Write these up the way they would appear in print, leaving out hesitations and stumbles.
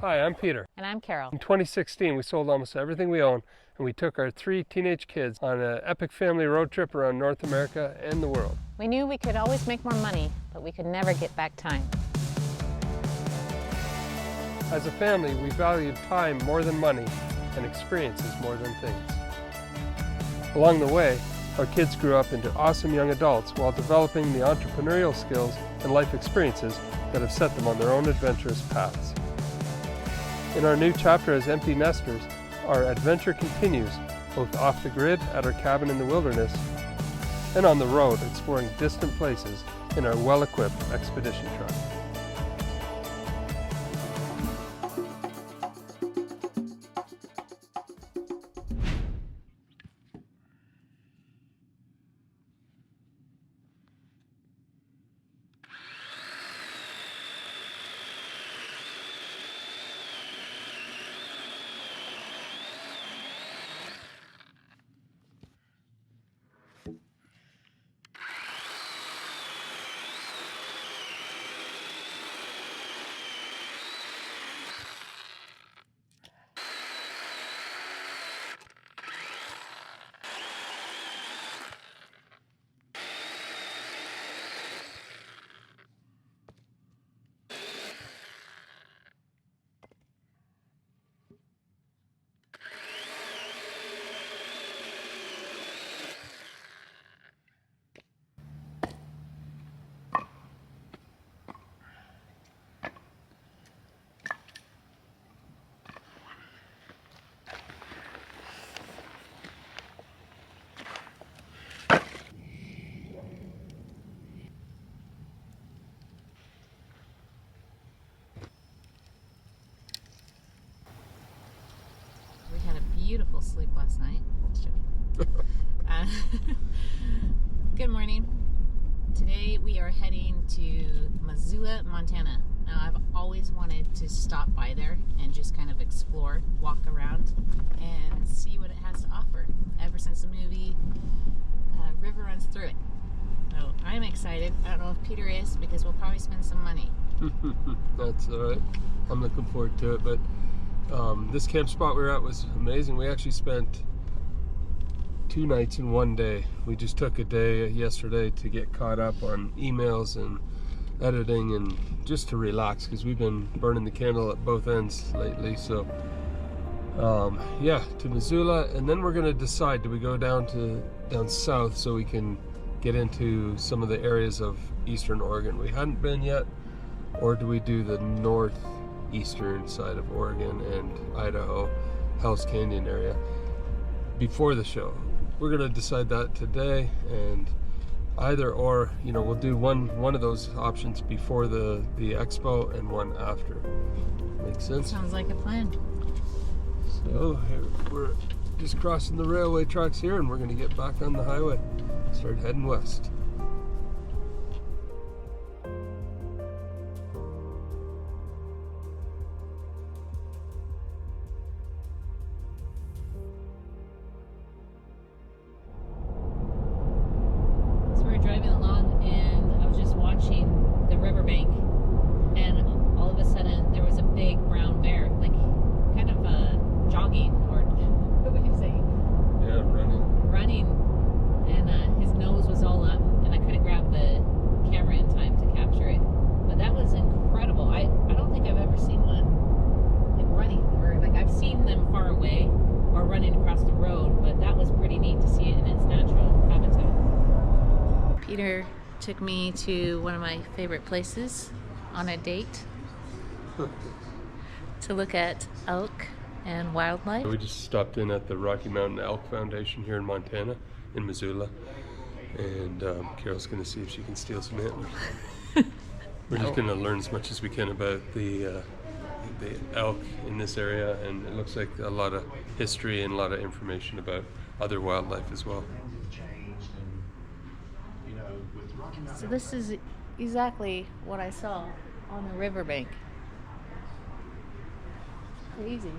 Hi, I'm Peter. And I'm Carol. In 2016, we sold almost everything we own, and we took our 3 teenage kids on an epic family road trip around North America and the world. We knew we could always make more money, but we could never get back time. As a family, we valued time more than money and experiences more than things. Along the way, our kids grew up into awesome young adults while developing the entrepreneurial skills and life experiences that have set them on their own adventurous paths. In our new chapter as empty nesters, our adventure continues, both off the grid at our cabin in the wilderness and on the road exploring distant places in our well-equipped expedition truck. We had a beautiful sleep last night. Good morning. Today we are heading to Missoula, Montana. Now I've always wanted to stop by there and just kind of explore, walk around, and see what it has to offer. Ever since the movie River runs through it. So I'm excited. I don't know if Peter is, because we'll probably spend some money. That's all right. I'm looking forward to it, but this camp spot we were at was amazing. We actually spent 2 nights in 1 day. We just took a day yesterday to get caught up on emails and editing and just to relax, because we've been burning the candle at both ends lately. So yeah, to Missoula, and then we're gonna decide, do we go down south so we can get into some of the areas of eastern Oregon we hadn't been yet, or do we do the northeastern side of Oregon and Idaho, Hell's Canyon area before the show? We're gonna decide that today, and either or, you know, we'll do one of those options before the expo and one after. Makes sense? Sounds like a plan. So here, we're just crossing the railway tracks here, and we're gonna get back on the highway, start heading west. Driving along, and I was just watching the riverbank, and all of a sudden there was a big brown bear, like kind of jogging, or what would you say? Yeah, running. And his nose was all up, and I couldn't grab the camera in time to capture it. But that was incredible. I don't think I've ever seen one like running, or like I've seen them far away or running across the road, but that was pretty neat to see it in its natural habitat. Peter took me to one of my favorite places on a date to look at elk and wildlife. We just stopped in at the Rocky Mountain Elk Foundation here in Montana, in Missoula, and Carol's going to see if she can steal some antlers. We're just going to learn as much as we can about the elk in this area, and it looks like a lot of history and a lot of information about other wildlife as well. So this is exactly what I saw on the riverbank. Crazy.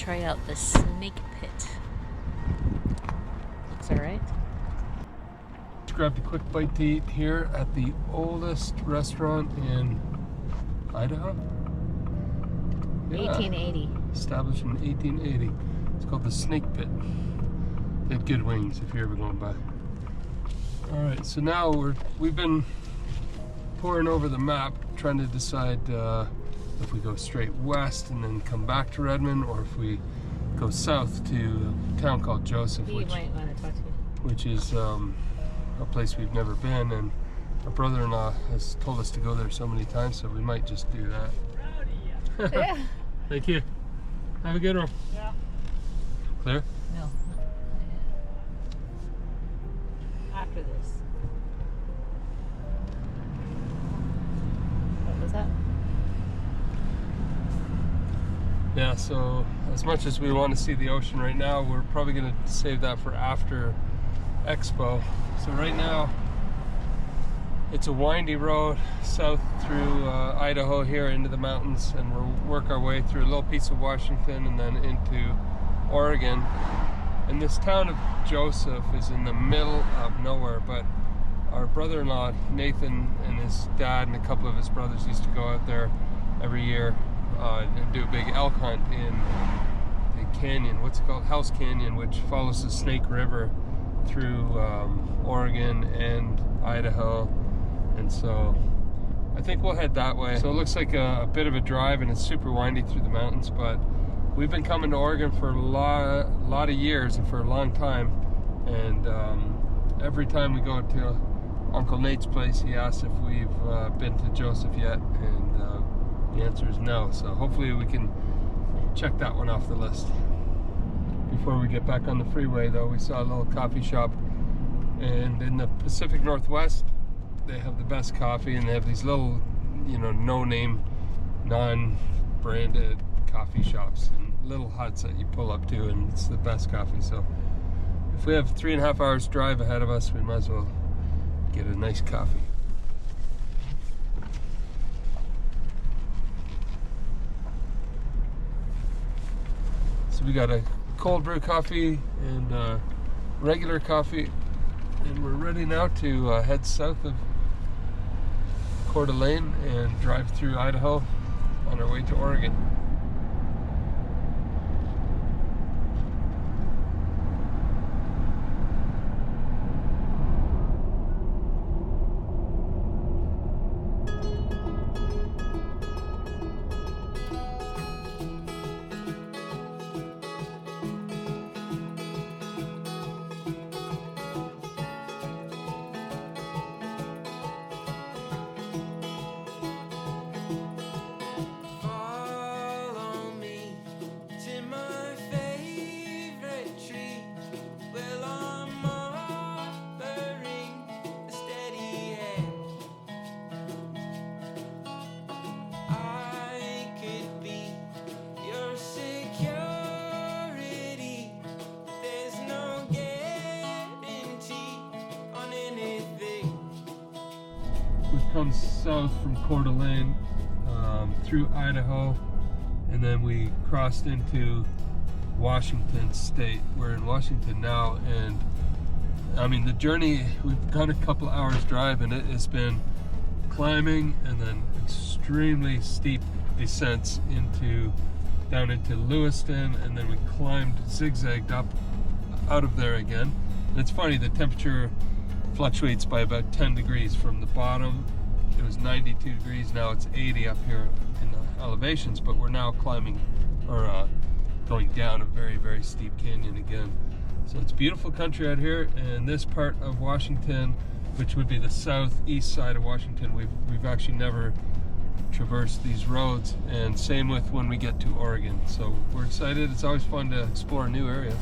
try out the snake pit. Looks alright. Just grabbed a quick bite to eat here at the oldest restaurant in Idaho. Yeah. 1880. Established in 1880. It's called the Snake Pit. They have good wings if you're ever going by. All right, so now we've been poring over the map trying to decide if we go straight west and then come back to Redmond, or if we go south to a town called Joseph, Who you might want to talk to. which is a place we've never been, and our brother-in-law has told us to go there so many times, so we might just do that. Yeah. Thank you. Have a good one. Yeah. Clear? No. After this. What was that? Yeah, so as much as we want to see the ocean right now, we're probably going to save that for after Expo. So right now, it's a windy road south through Idaho here into the mountains, and we'll work our way through a little piece of Washington and then into Oregon. And this town of Joseph is in the middle of nowhere, but our brother-in-law Nathan and his dad and a couple of his brothers used to go out there every year and do a big elk hunt in the canyon, what's it called? House Canyon, which follows the Snake River through Oregon and Idaho. And so I think we'll head that way. So it looks like a bit of a drive, and it's super windy through the mountains, but we've been coming to Oregon for a lot of years and for a long time. And every time we go to Uncle Nate's place, he asks if we've been to Joseph yet, and the answer is no. So hopefully we can check that one off the list. Before we get back on the freeway though, we saw a little coffee shop, and in the Pacific Northwest, they have the best coffee, and they have these little, no-name, non-branded coffee shops and little huts that you pull up to, and it's the best coffee. So if we have 3.5 hours drive ahead of us, we might as well get a nice coffee. So we got a cold brew coffee and regular coffee, and we're ready now to head south of Coeur d'Alene and drive through Idaho on our way to Oregon. We've come south from Coeur d'Alene through Idaho, and then we crossed into Washington State. We're in Washington now, and I mean the journey, we've got a couple hours drive, and it has been climbing and then extremely steep descents down into Lewiston, and then we climbed, zigzagged up out of there again. And it's funny, the temperature fluctuates by about 10 degrees from the bottom. It was 92 degrees, now it's 80 up here in the elevations, but we're now climbing or going down a very, very steep canyon again. So it's beautiful country out here, and this part of Washington, which would be the southeast side of Washington, we've actually never traversed these roads, and same with when we get to Oregon. So we're excited. It's always fun to explore new areas.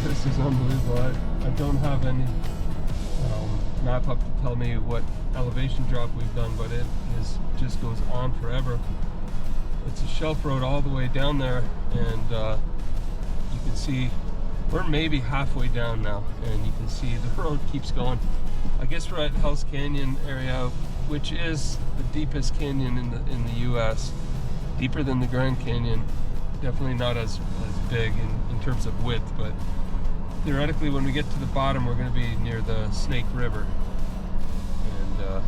This is unbelievable. I don't have any map up to tell me what elevation drop we've done, but it just goes on forever. It's a shelf road all the way down there, and you can see we're maybe halfway down now, and you can see the road keeps going. I guess we're at Hell's Canyon area, which is the deepest canyon in the U.S. Deeper than the Grand Canyon. Definitely not as big in terms of width, but theoretically, when we get to the bottom, we're going to be near the Snake River. And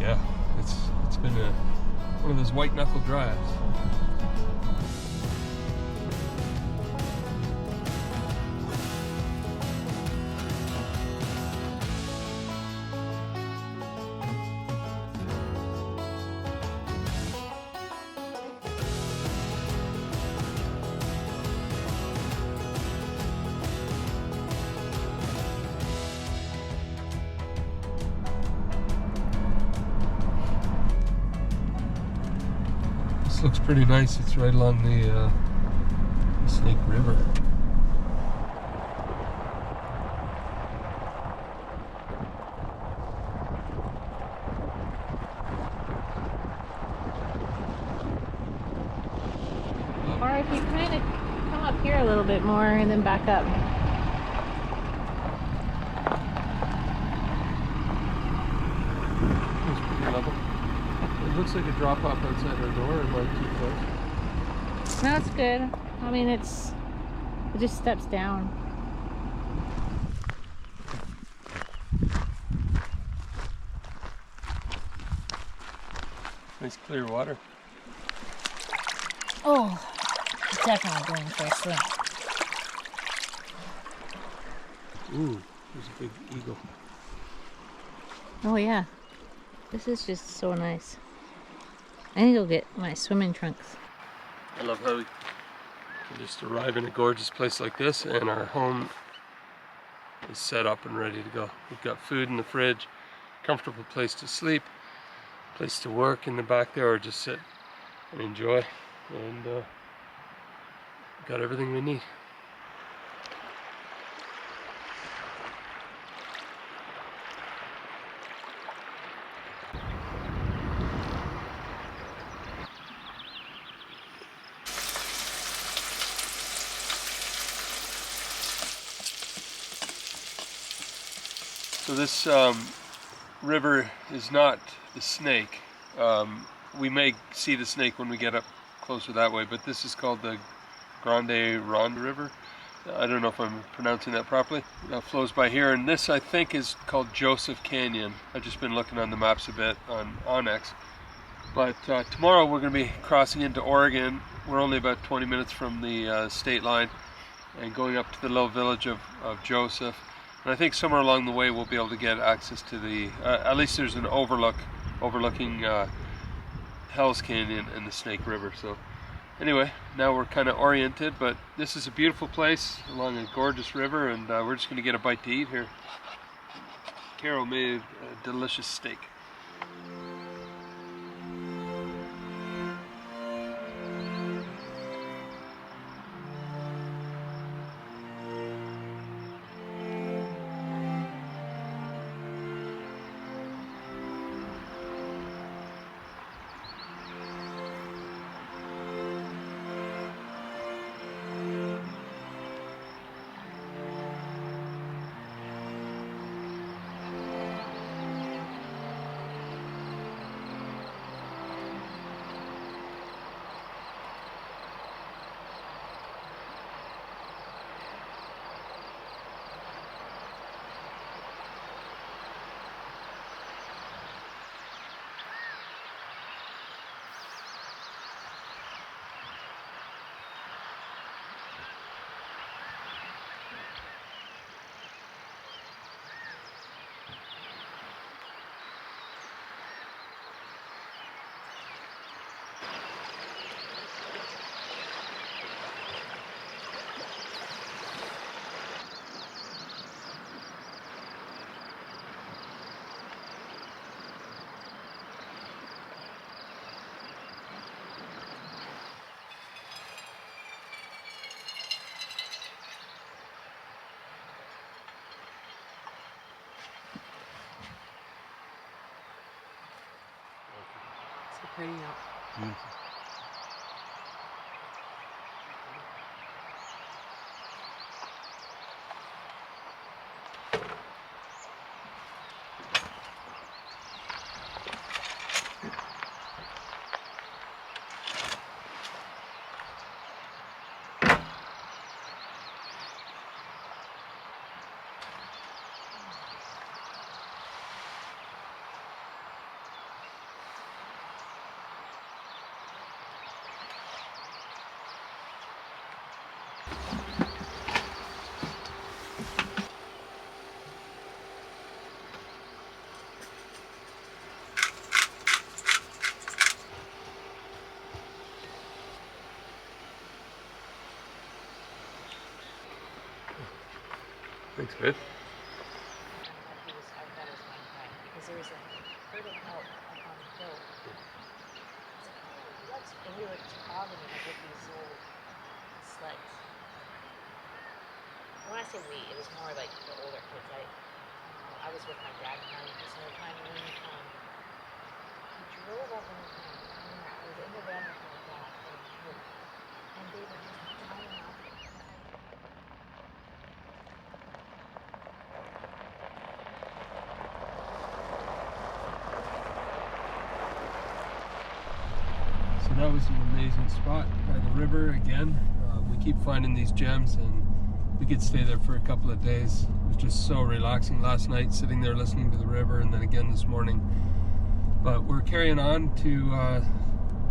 yeah, it's been one of those white knuckle drives. Looks pretty nice. It's right along the Snake River. Or if you kind of come up here a little bit more and then back up. It's pretty level. It looks like a drop off outside our door. Am I too close? No, it's good. I mean, it just steps down. Nice clear water. Oh, definitely going for a swim. Ooh, there's a big eagle. Oh yeah, this is just so nice. I need to go get my swimming trunks. I love how we can just arrive in a gorgeous place like this and our home is set up and ready to go. We've got food in the fridge, comfortable place to sleep, place to work in the back there, or just sit and enjoy, and got everything we need. So this river is not the Snake. We may see the Snake when we get up closer that way, but this is called the Grande Ronde River. I don't know if I'm pronouncing that properly. It flows by here, and this I think is called Joseph Canyon. I've just been looking on the maps a bit on Onyx. But tomorrow we're going to be crossing into Oregon. We're only about 20 minutes from the state line and going up to the little village of Joseph. And I think somewhere along the way we'll be able to get access to the, at least there's an overlooking Hell's Canyon and the Snake River. So anyway, now we're kind of oriented, but this is a beautiful place along a gorgeous river, and we're just going to get a bite to eat here. Carol made a delicious steak. Pretty out. Beautiful. Thanks, babe. I thought it was one time because there was a herd of elk up on the hill. And we were toggling like with these old sleds. When I say we, it was more like the older kids. I was with my dad and I just another time when he drove up in the van. I was in the van with my dad and they were just driving out. So that was an amazing spot by the river again. We keep finding these gems and we could stay there for a couple of days. It was just so relaxing last night, sitting there listening to the river, and then again this morning. But we're carrying on to,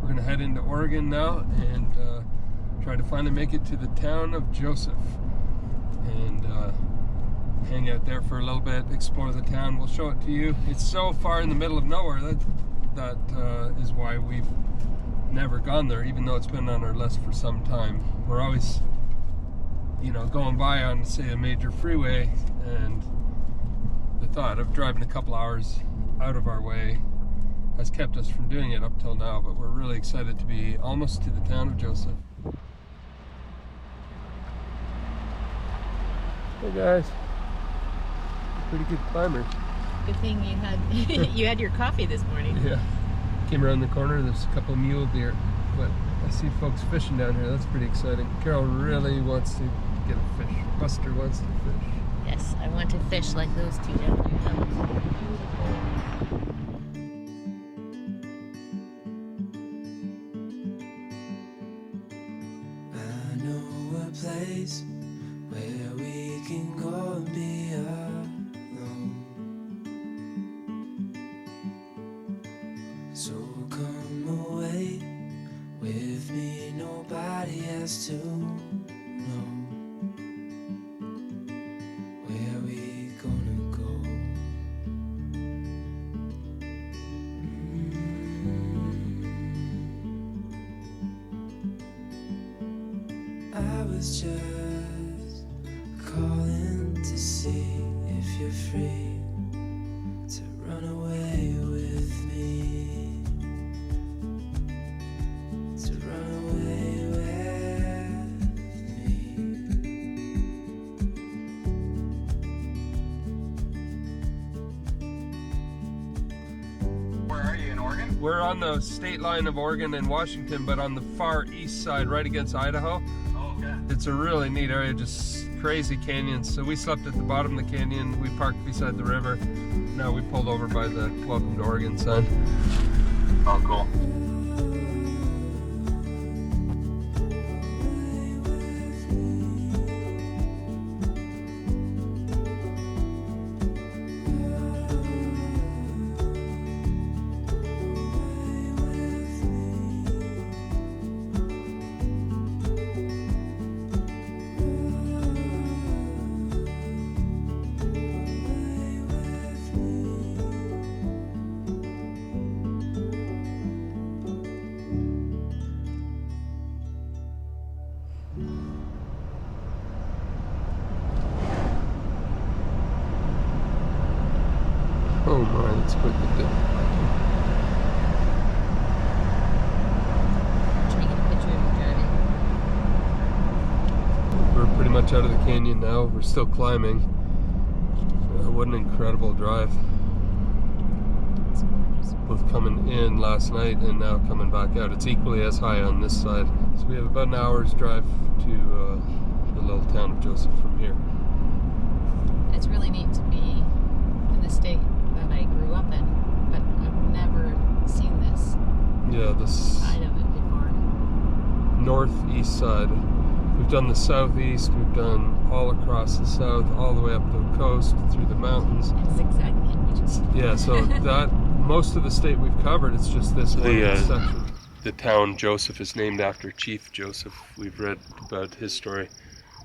we're gonna head into Oregon now and try to finally make it to the town of Joseph and hang out there for a little bit, explore the town. We'll show it to you. It's so far in the middle of nowhere that is why we've never gone there, even though it's been on our list for some time. We're always, you know, going by on, say, a major freeway, and the thought of driving a couple hours out of our way has kept us from doing it up till now, but we're really excited to be almost to the town of Joseph. Hey guys, pretty good climbers. Good thing you had you had your coffee this morning. Yeah, came around the corner, there's a couple mule deer, but I see folks fishing down here. That's pretty exciting. Carol really wants to get a fish. Buster wants to fish. Yes, I want to fish like those two gentlemen. I know a place where we can go and be alone. So come away with me, nobody has to know where we gonna go. I was just calling to see if you're free to run away with me. To run away with me. Where are you, in Oregon? We're on the state line of Oregon and Washington, but on the far east side, right against Idaho. Oh, okay. It's a really neat area, just crazy canyons. So we slept at the bottom of the canyon, we parked beside the river. Now we pulled over by the Welcome to Oregon sign. Oh, cool. Oh my, that's quite the dip. Trying to get a picture of you driving. We're pretty much out of the canyon now. We're still climbing. What an incredible drive. It's gorgeous. Both coming in last night and now coming back out. It's equally as high on this side. So we have about an hour's drive to the little town of Joseph from here. It's really neat to be in the state that I grew up in, but I've never seen this Yeah, this side of it before. northeast side. We've done the southeast, we've done all across the south, all the way up the coast, through the mountains. It's exactly in just Yeah, so that most of the state we've covered, it's just this one section. The town Joseph is named after Chief Joseph. We've read about his story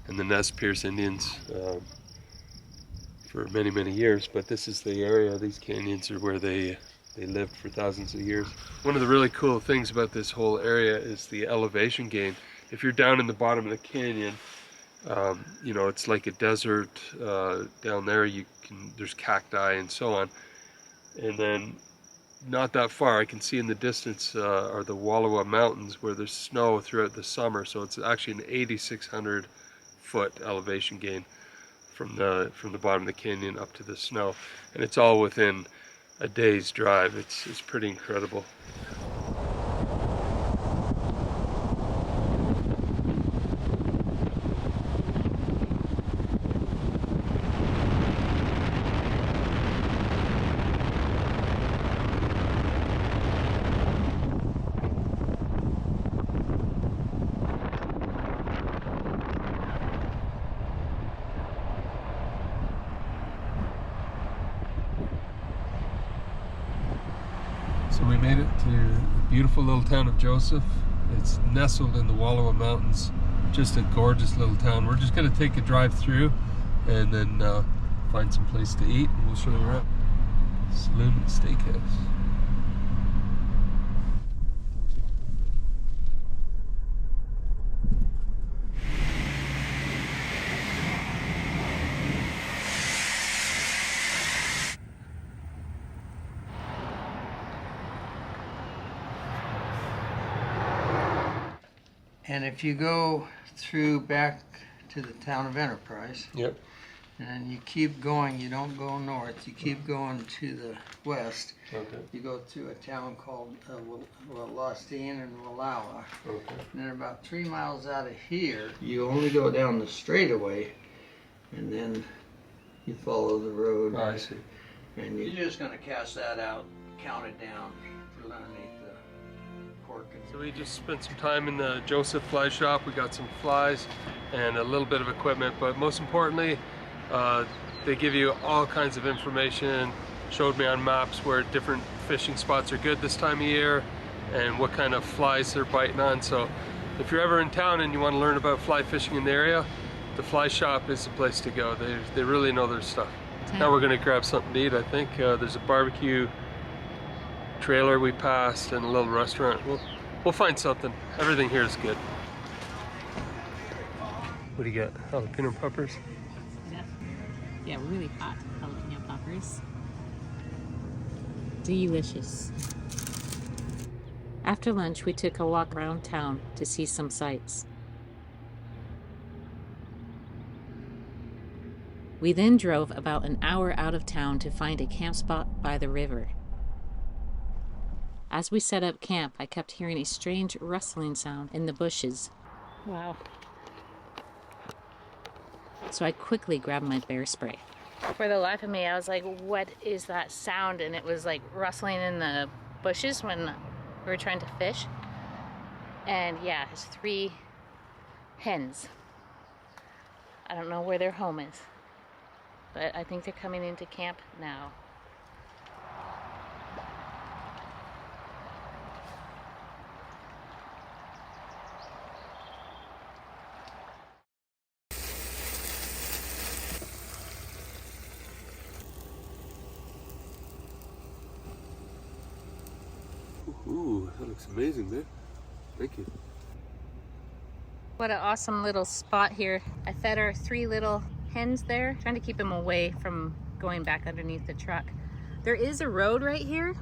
and the Nez Perce Indians for many, many years, but this is the area, these canyons are where they lived for thousands of years. One of the really cool things about this whole area is the elevation gain. If you're down in the bottom of the canyon You know, it's like a desert down there. There's cacti and so on. And then not that far, I can see in the distance are the Wallowa Mountains, where there's snow throughout the summer. So it's actually an 8,600 foot elevation gain from the bottom of the canyon up to the snow, and it's all within a day's drive. It's pretty incredible. So we made it to the beautiful little town of Joseph. It's nestled in the Wallowa Mountains. Just a gorgeous little town. We're just going to take a drive through and then find some place to eat, and we'll show you around. Saloon and Steakhouse. And if you go through back to the town of Enterprise, Yep. and you keep going, you don't go north, you keep going to the west, Okay. you go through a town called Lostine and Wallowa. Okay. And then about 3 miles out of here, you only go down the straightaway, and then you follow the road. Oh, I see. And you're just going to cast that out, count it down underneath the cork. So we just spent some time in the Joseph Fly Shop. We got some flies and a little bit of equipment, but most importantly, they give you all kinds of information. Showed me on maps where different fishing spots are good this time of year and what kind of flies they're biting on. So if you're ever in town and you want to learn about fly fishing in the area, the Fly Shop is the place to go. They really know their stuff. Now we're going to grab something to eat, I think. There's a barbecue trailer we passed and a little restaurant. We'll find something. Everything here is good. What do you got? Jalapeno peppers? Yeah, really hot jalapeno poppers. Delicious. After lunch, we took a walk around town to see some sights. We then drove about an hour out of town to find a camp spot by the river. As we set up camp, I kept hearing a strange rustling sound in the bushes. Wow. So I quickly grabbed my bear spray. For the life of me, I was like, what is that sound? And it was like rustling in the bushes when we were trying to fish. And yeah, it's 3 hens. I don't know where their home is, but I think they're coming into camp now. Ooh, that looks amazing, man. Thank you. What an awesome little spot here. I fed our 3 little hens there, trying to keep them away from going back underneath the truck. There is a road right here,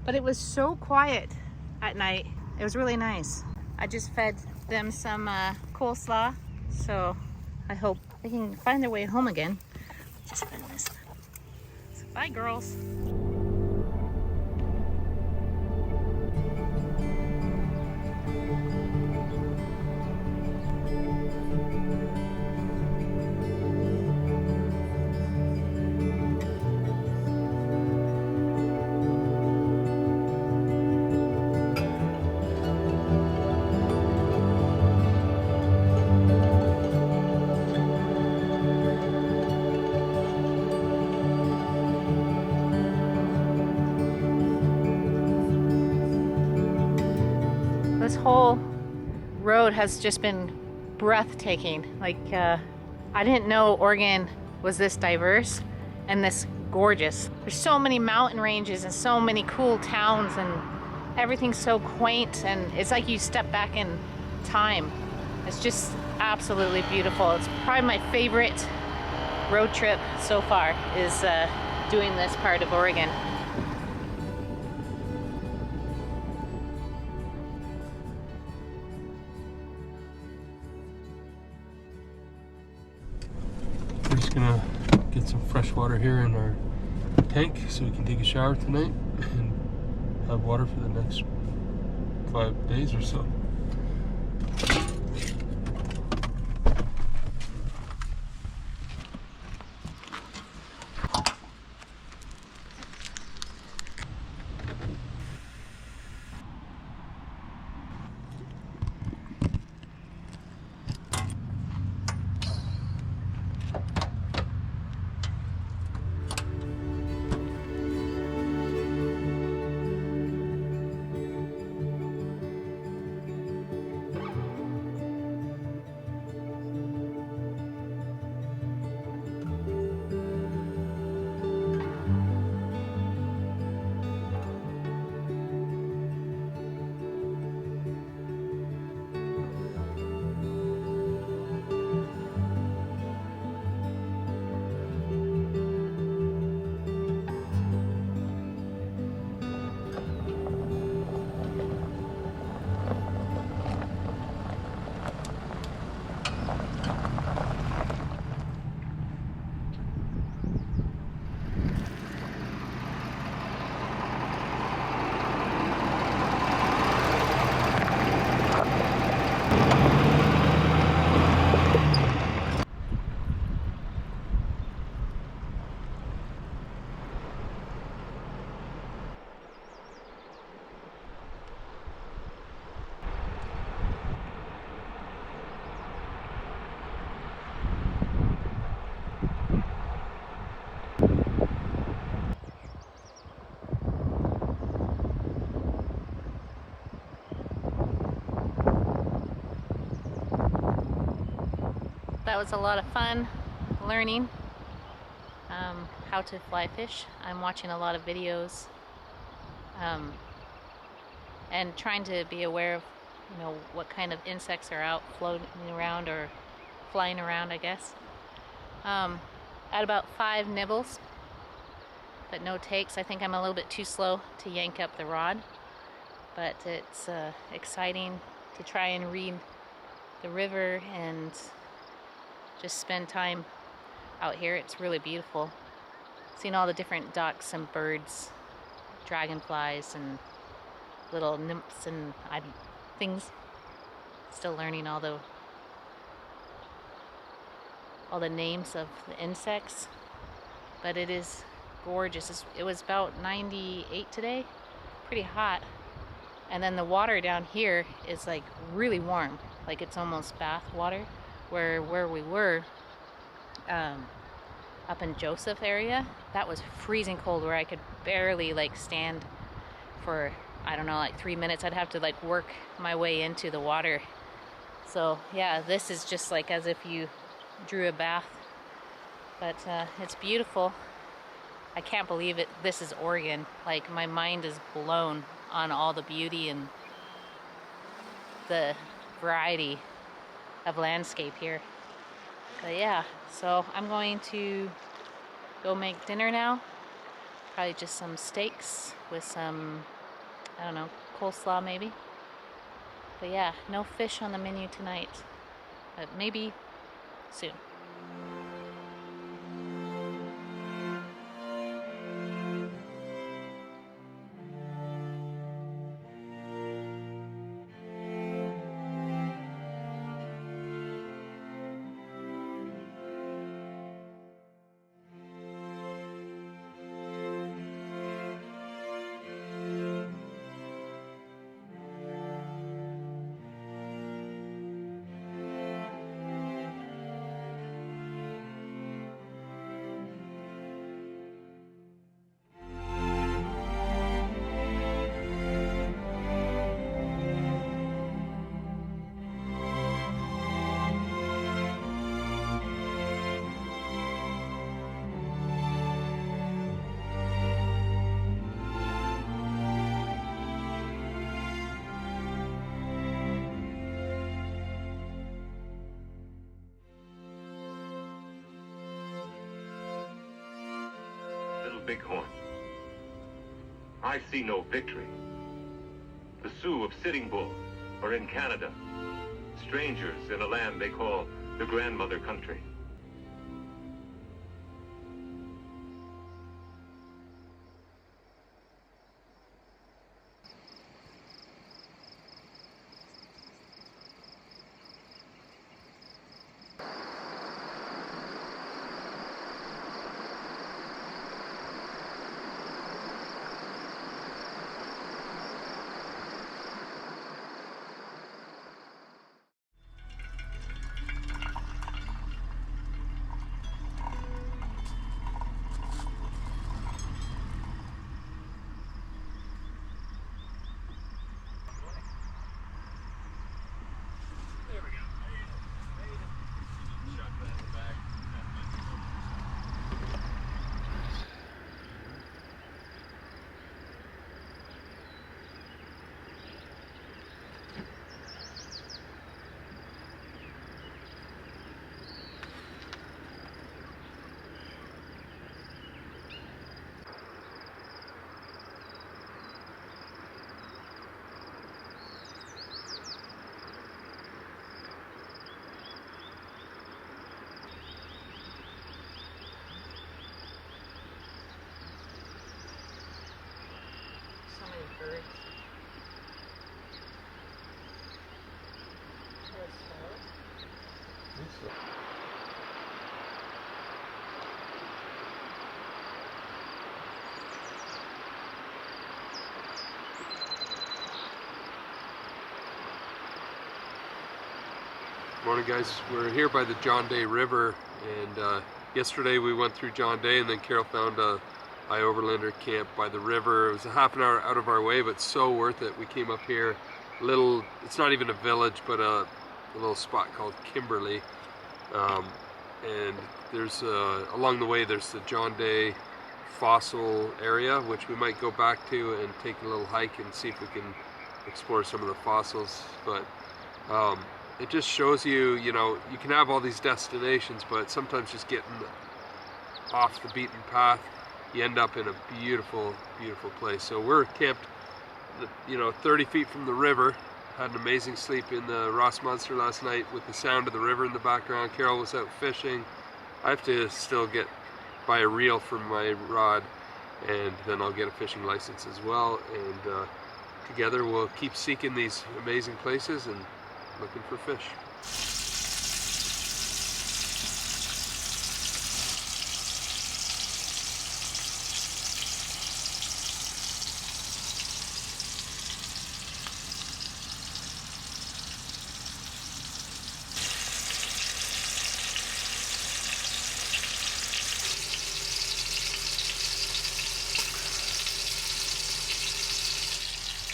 but it was so quiet at night. It was really nice. I just fed them some coleslaw, so I hope they can find their way home again. Just fed this. So bye, girls. This whole road has just been breathtaking. Like, I didn't know Oregon was this diverse and this gorgeous. There's so many mountain ranges and so many cool towns, and everything's so quaint, and it's like you step back in time It's just absolutely beautiful. It's probably my favorite road trip so far is doing this part of Oregon. We're just gonna get some fresh water here in our tank so we can take a shower tonight and have water for the next 5 days or so. That was a lot of fun learning how to fly fish. I'm watching a lot of videos and trying to be aware of, you know, what kind of insects are out floating around or flying around, I guess. At about 5 nibbles, but no takes. I think I'm a little bit too slow to yank up the rod, but it's exciting to try and read the river and just spend time out here. It's really beautiful. Seeing all the different ducks and birds, dragonflies and little nymphs and things. Still learning all the names of the insects, but it is gorgeous. It was about 98 today, pretty hot. And then the water down here is like really warm, like it's almost bath water. Where we were up in Joseph area, that was freezing cold, where I could barely like stand for, I don't know, like 3 minutes. I'd have to like work my way into the water. So yeah, this is just like as if you drew a bath, but it's beautiful. I can't believe it. This is Oregon. Like, my mind is blown on all the beauty and the variety of landscape here. But yeah, so I'm going to go make dinner now. Probably just some steaks with some, I don't know, coleslaw maybe. But yeah, no fish on the menu tonight, but maybe soon. Bighorn. I see no victory. The Sioux of Sitting Bull are in Canada, strangers in a land they call the grandmother country. So many birds. Morning guys, we're here by the John Day River, and yesterday we went through John Day, and then Carol found a overlander camp by the river. It was a half an hour out of our way, but so worth it. We came up here, it's not even a village, but a little spot called Kimberly, and there's along the way there's the John Day fossil area, which we might go back to and take a little hike and see if we can explore some of the fossils. But it just shows you, you know, you can have all these destinations, but sometimes just getting off the beaten path, you end up in a beautiful, beautiful place. So we're camped, 30 feet from the river. Had an amazing sleep in the Ross Monster last night with the sound of the river in the background. Carol was out fishing. I have to still buy a reel for my rod, and then I'll get a fishing license as well. And together we'll keep seeking these amazing places and looking for fish.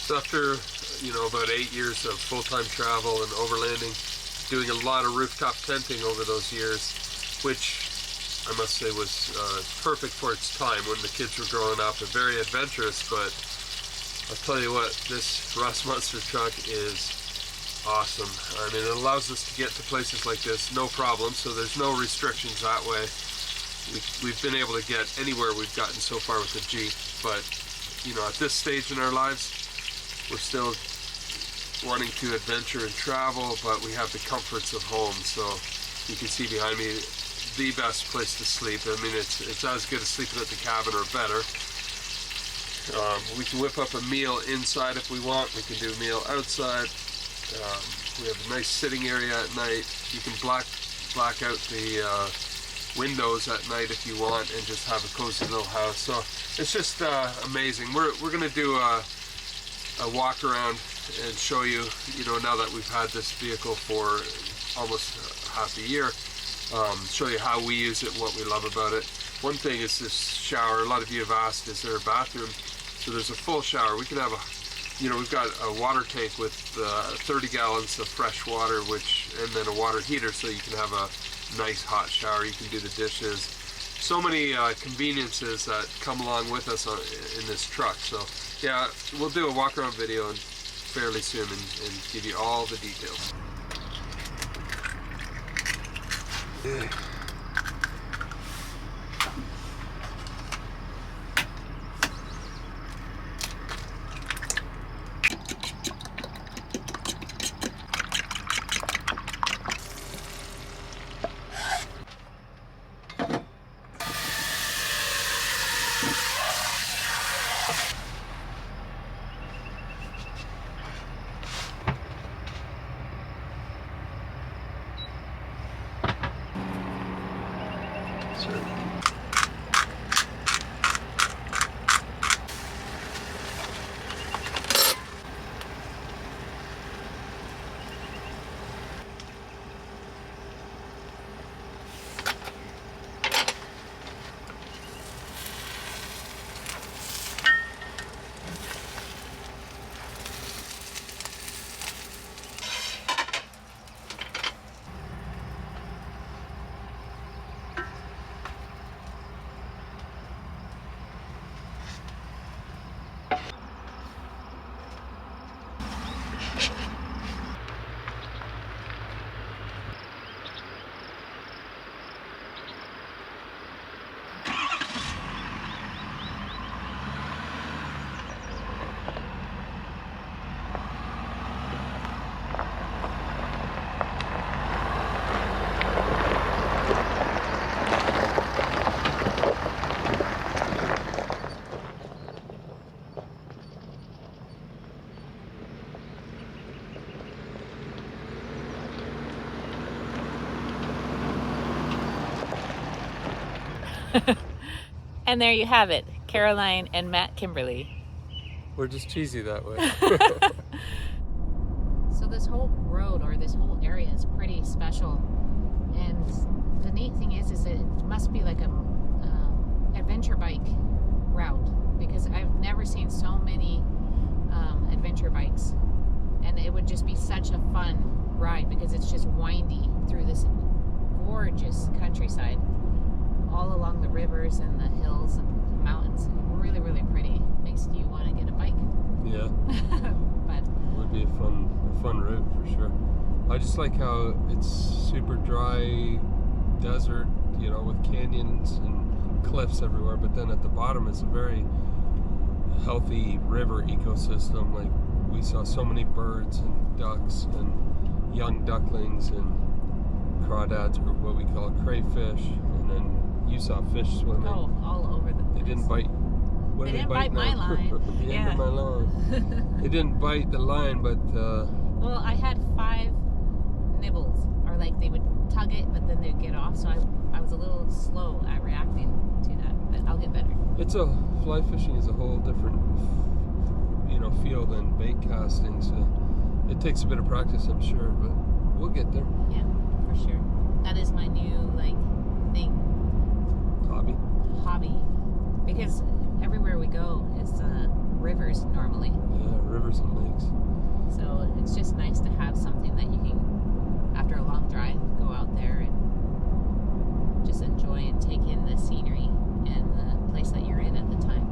So after, about 8 years of full-time travel and overlanding, doing a lot of rooftop tenting over those years, which I must say was perfect for its time when the kids were growing up and very adventurous. But I'll tell you what, this Ross Monster truck is awesome. I mean, it allows us to get to places like this no problem, so there's no restrictions that way. We've been able to get anywhere we've gotten so far with the Jeep, but at this stage in our lives, we're still wanting to adventure and travel, but we have the comforts of home. So you can see behind me the best place to sleep. I mean, it's as good as sleeping at the cabin or better. We can whip up a meal inside if we want. We can do a meal outside. We have a nice sitting area at night. You can black out the windows at night if you want and just have a cozy little house. So it's just amazing. We're gonna do a walk around and show you, now that we've had this vehicle for almost half a year, show you how we use it, what we love about it. One thing is this shower. A lot of you have asked, is there a bathroom? So there's a full shower. We can have we've got a water tank with 30 gallons of fresh water, and then a water heater, so you can have a nice hot shower. You can do the dishes. So many conveniences that come along with us in this truck. So yeah, we'll do a walk around video fairly soon and give you all the details. And there you have it, Caroline and Matt Kimberly. We're just cheesy that way. So this whole road or this whole area is pretty special, and the neat thing is it must be like a adventure bike route, because I've never seen so many adventure bikes, and it would just be such a fun ride because it's just windy through this gorgeous countryside, all along the rivers and the hills and the mountains. Really, really pretty. Makes you want to get a bike. Yeah. But It would be a fun route for sure. I just like how it's super dry desert, you know, with canyons and cliffs everywhere, but then at the bottom it's a very healthy river ecosystem. Like, we saw so many birds and ducks and young ducklings and crawdads, or what we call crayfish, and then you saw fish swimming. oh, all over the place. They didn't bite. What They did didn't bite my now? line. The end Yeah. of my line. They didn't bite the line, but Well, I had 5 nibbles, or like they would tug it, but then they'd get off. So I was a little slow at reacting to that, but I'll get better. fly fishing is a whole different, you know, feel than bait casting. So it takes a bit of practice, I'm sure, but we'll get there. Yeah, for sure. That is my new thing, hobby, because everywhere we go is rivers normally. Yeah, rivers and lakes. So it's just nice to have something that you can, after a long drive, go out there and just enjoy and take in the scenery and the place that you're in at the time.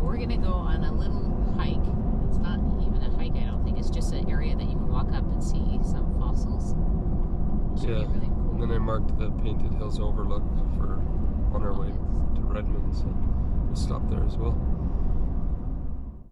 We're gonna go on a little hike. It's not even a hike, I don't think. It's just an area that you can walk up and see some fossils. Should Yeah. be really cool. And then I marked the Painted Hills Overlook on our way to Redmond, so we'll stop there as well.